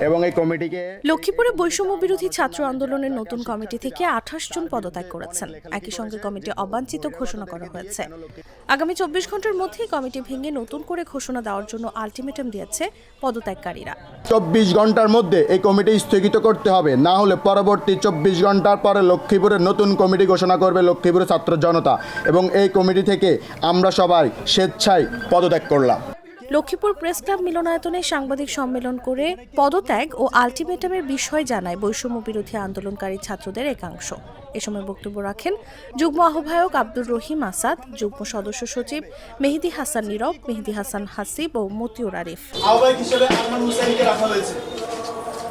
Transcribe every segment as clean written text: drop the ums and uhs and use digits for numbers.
এবং এই কমিটিকে লক্ষ্মীপুরে বৈষম্য বিরোধী ছাত্র আন্দোলনের নতুন কমিটি থেকে 28 জন পদত্যাগ করেছেন। একই সঙ্গে কমিটি অবাঞ্ছিত ঘোষণা করা হয়েছে। আগামী 24 ঘন্টার মধ্যেই কমিটি ভেঙে নতুন করে ঘোষণা দেওয়ার জন্য আলটিমেটাম দিয়েছে পদত্যাগকারীরা। 24 ঘন্টার মধ্যে এই কমিটি স্থগিত করতে হবে, না হলে পরবর্তী 24 ঘন্টার পরে লক্ষ্মীপুরের নতুন কমিটি ঘোষণা করবে লক্ষ্মীপুরের ছাত্র জনতা, এবং এই কমিটি থেকে আমরা সবাই স্বেচ্ছায় পদত্যাগ করলাম। লক্ষ্মীপুর প্রেস ক্লাব মিলনায়তনে সাংবাদিক সম্মেলন করে পদত্যাগ ও আলটিমেটামের বিষয় জানায় বৈষম্য বিরোধী আন্দোলনকারী ছাত্রদের একাংশ। এ সময় বক্তব্য রাখেন যুগ্ম আহ্বায়ক আব্দুর রহিম আসাদ, যুগ্ম সদস্য সচিব মেহেদী হাসান নীরব, মেহেদী হাসান হাসিব ও মতিউর আরিফ। আহ্বায়ক হিসেবে আরমান হোসেনকে রাখা হয়েছে।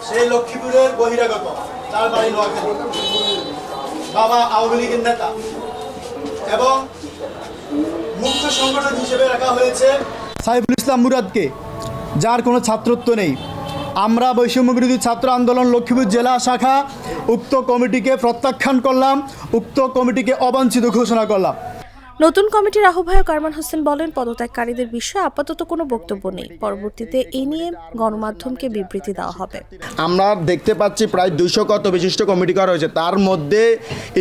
সেই লক্ষ্মীপুরের বহিরাগত, তার বাড়ি নোয়াখালী, বাবা আওয়ামী লীগের নেতা, এবং মুখ্য সংগঠক হিসেবে রাখা হয়েছে সাইফুল ইসলাম মুরাদকে, যার কোনো ছাত্রত্ব নেই। আমরা বৈষম্য বিরোধী ছাত্র আন্দোলন লক্ষ্মীপুর জেলা শাখা উক্ত কমিটিকে প্রত্যাখ্যান করলাম, উক্ত কমিটিকে অবাঞ্ছিত ঘোষণা করলাম। নতুন কমিটির আহ্বায়ক আরমান হোসেন বলেন, পদত্যাগকারীদের বিষয়ে আপাতত কোনো বক্তব্য নেই। পরবর্তীতে এ নিয়ে গণমাধ্যমকে বিবৃতি দেওয়া হবে। আমরা দেখতে পাচ্ছি প্রায় 200 কত বিশিষ্ট কমিটি করা হয়েছে। তার মধ্যে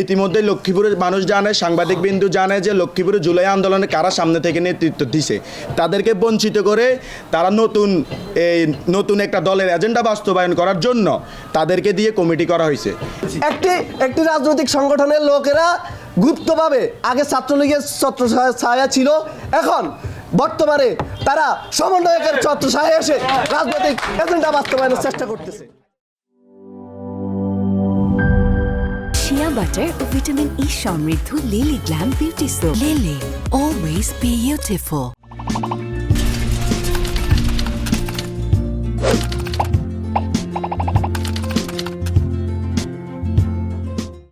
ইতিমধ্যে লক্ষ্মীপুরের মানুষ জানে, সাংবাদিক বিন্দু জানে যে লক্ষ্মীপুরের জুলাই আন্দোলনে কারা সামনে থেকে নেতৃত্ব দিছে। তাদেরকে বঞ্চিত করে তারা নতুন একটা দলের এজেন্ডা বাস্তবায়ন করার জন্য তাদেরকে দিয়ে কমিটি করা হয়েছে। একটি রাজনৈতিক সংগঠনের লোকেরা গুপ্তভাবে আগে ছাত্রলীগের ছত্রছায়া ছিল, এখন বর্তমানে তারা সমন্বয়কের ছত্রছায়া এসে রাজনৈতিক এজেন্ডা বাস্তবায়নের চেষ্টা করতেছে। শিয়া বাটার ও ভিটামিন ই সমৃদ্ধ lily glam beauty soap. Lily, always beautiful.